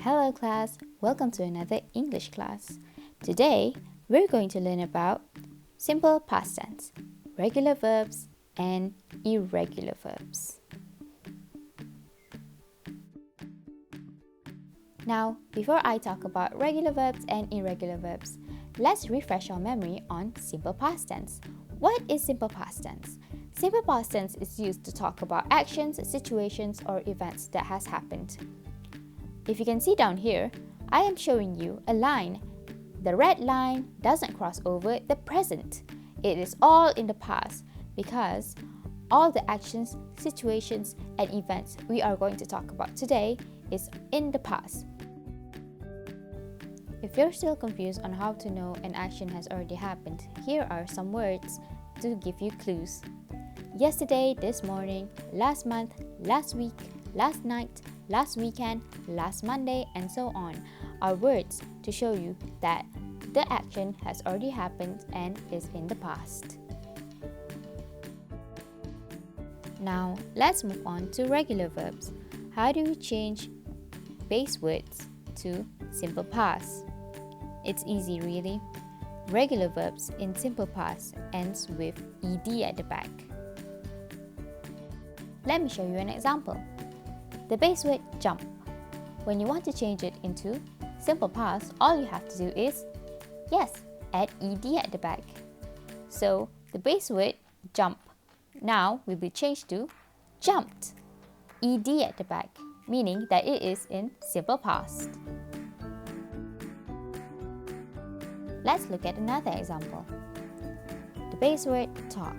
Hello class, welcome to another English class. Today, we're going to learn about simple past tense, regular verbs, and irregular verbs. Now, before I talk about regular verbs and irregular verbs, let's refresh our memory on simple past tense. What is simple past tense? Simple past tense is used to talk about actions, situations, or events that has happened. If you can see down here, I am showing you a line. The red line doesn't cross over the present. It is all in the past because all the actions, situations, and events we are going to talk about today is in the past. If you're still confused on how to know an action has already happened, here are some words to give you clues. Yesterday, this morning, last month, last week, last night, last weekend, last Monday, and so on are words to show you that the action has already happened and is in the past. Now, let's move on to regular verbs. How do we change base words to simple past? It's easy, really. Regular verbs in simple past ends with ed at the back. Let me show you an example. The base word jump. When you want to change it into simple past, all you have to do is, add ed at the back. So the base word jump now will be changed to jumped, ed at the back, meaning that it is in simple past. Let's look at another example. The base word talk.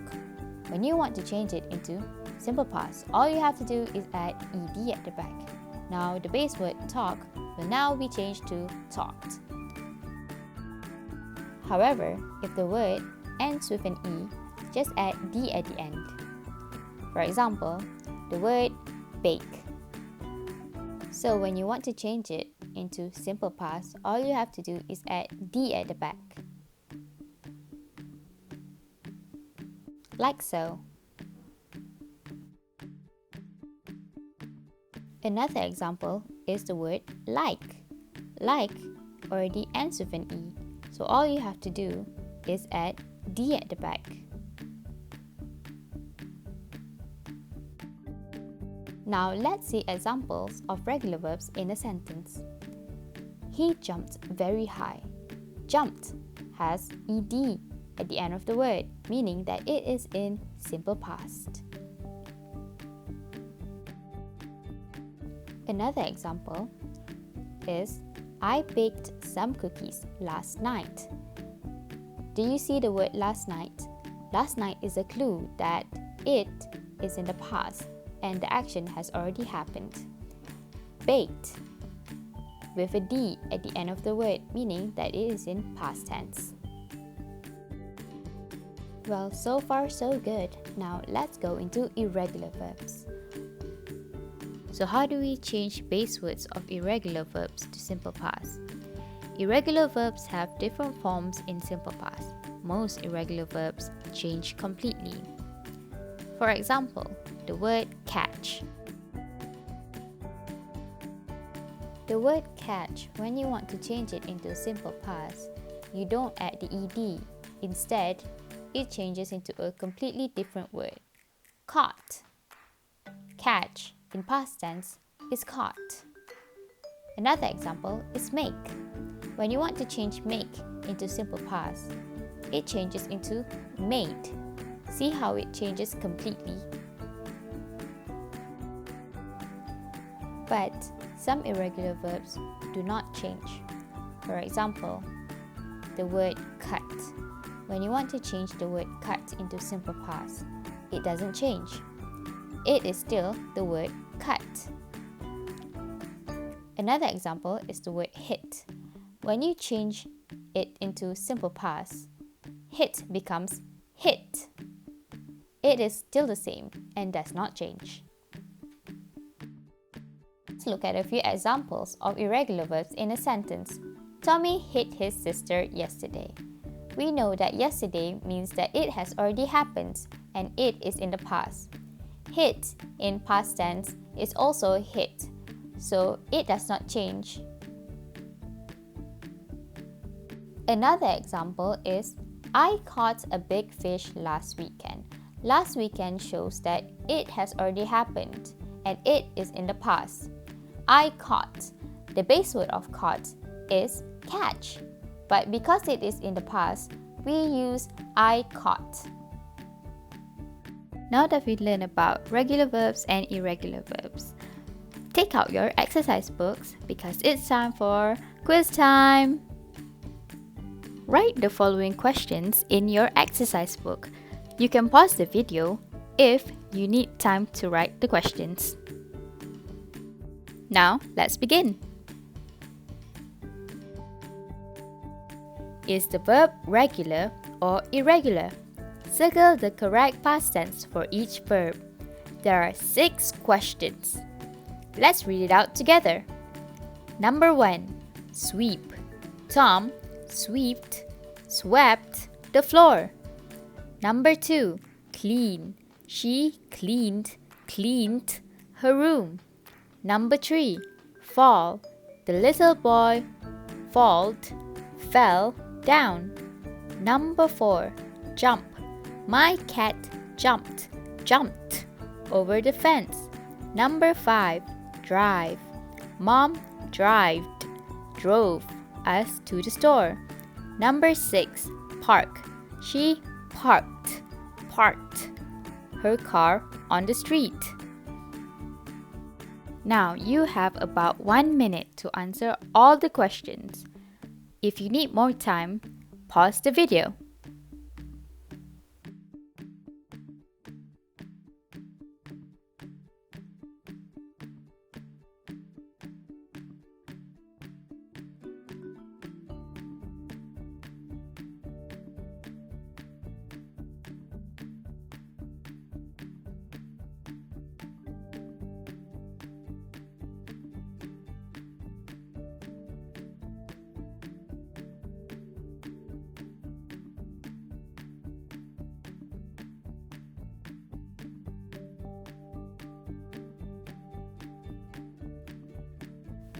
When you want to change it into simple past, all you have to do is add ed at the back. Now the base word talk will now be changed to talked. However, if the word ends with an e, just add d at the end. For example, the word bake. So when you want to change it into simple past, all you have to do is add d at the back. Like so. Another example is the word like. Like already ends with an e, so all you have to do is add d at the back. Now let's see examples of regular verbs in a sentence. He jumped very high. Jumped has ed at the end of the word, meaning that it is in simple past. Another example is I baked some cookies last night. Do you see the word last night? Last night is a clue that it is in the past and the action has already happened. Baked with a d at the end of the word, meaning that it is in past tense. Well, so far so good. Now let's go into irregular verbs. So how do we change base words of irregular verbs to simple past? Irregular verbs have different forms in simple past. Most irregular verbs change completely. For example, the word catch. The word catch, when you want to change it into simple past, you don't add the ed. Instead, it changes into a completely different word. Caught. Catch in past tense is caught. Another example is make. When you want to change make into simple past, it changes into made. See how it changes completely? But some irregular verbs do not change. For example, the word cut. When you want to change the word cut into simple past, it doesn't change. It is still the word cut. Another example is the word hit. When you change it into simple past, hit becomes hit. It is still the same and does not change. Let's look at a few examples of irregular verbs in a sentence. Tommy hit his sister yesterday. We know that yesterday means that it has already happened and it is in the past. Hit in past tense is also hit, so it does not change Another example is I caught a big fish last weekend. Last weekend shows that it has already happened and it is in the past. I caught. The base word of caught is catch. But because it is in the past, we use I caught. Now that we learned about regular verbs and irregular verbs, take out your exercise books because it's time for quiz time. Write the following questions in your exercise book. You can pause the video if you need time to write the questions. Now, let's begin. Is the verb regular or irregular? Circle the correct past tense for each verb. There are 6 questions. Let's read it out together. Number 1. Sweep. Tom swept the floor. Number 2. Clean. She cleaned her room. Number 3. Fall. The little boy fell down. Number 4. Jump. My cat jumped over the fence. Number 5. Drive. Mom drove us to the store. Number 6. Park. She parked her car on the street. Now you have about 1 minute to answer all the questions. If you need more time, pause the video.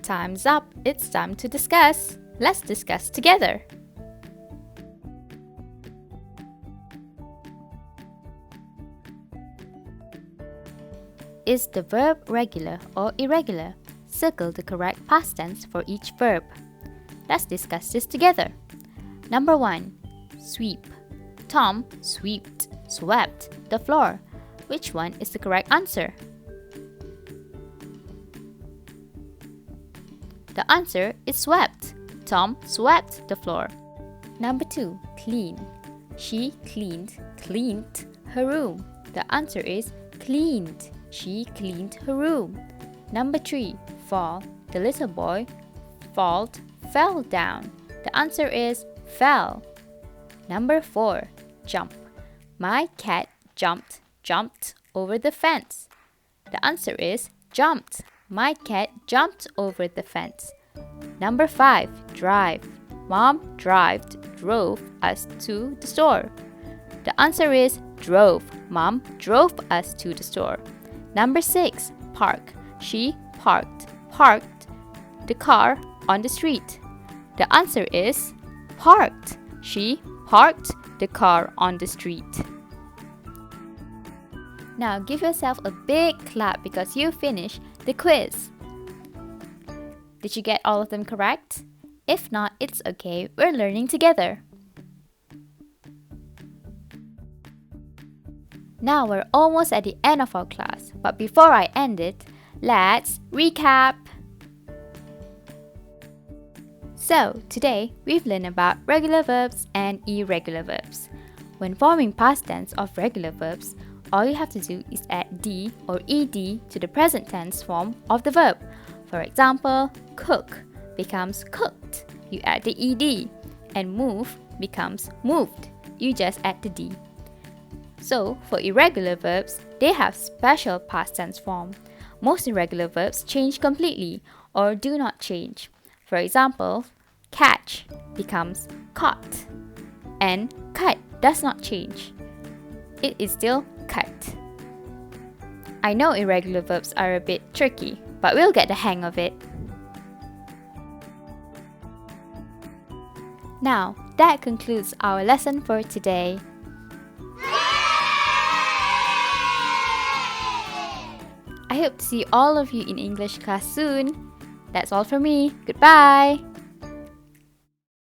Time's up. It's time to discuss. Let's discuss together. Is the verb regular or irregular? Circle the correct past tense for each verb. Let's discuss this together. Number 1. Sweep. Tom swept the floor. Which one is the correct answer? The answer is swept. Tom swept the floor. Number 2. Clean. She cleaned her room. The answer is cleaned. She cleaned her room. Number 3. Fall. The little boy fell down. The answer is fell. Number 4. Jump. My cat jumped over the fence. The answer is jumped. My cat jumped over the fence. Number 5. Drive. Mom drove us to the store. The answer is drove. Mom drove us to the store. Number 6. Park. She parked the car on the street. The answer is parked. She parked the car on the street. Now give yourself a big clap because you finished the quiz. Did you get all of them correct? If not, it's okay. We're learning together. Now we're almost at the end of our class, but before I end it, let's recap. So, today we've learned about regular verbs and irregular verbs. When forming past tense of regular verbs, all you have to do is add d or ed to the present tense form of the verb. For example, cook becomes cooked. You add the ed. And move becomes moved. You just add the d. So, for irregular verbs, they have special past tense form. Most irregular verbs change completely or do not change. For example, catch becomes caught. And cut does not change. It is still cut. I know irregular verbs are a bit tricky, but we'll get the hang of it. Now, that concludes our lesson for today. I hope to see all of you in English class soon. That's all from me. Goodbye!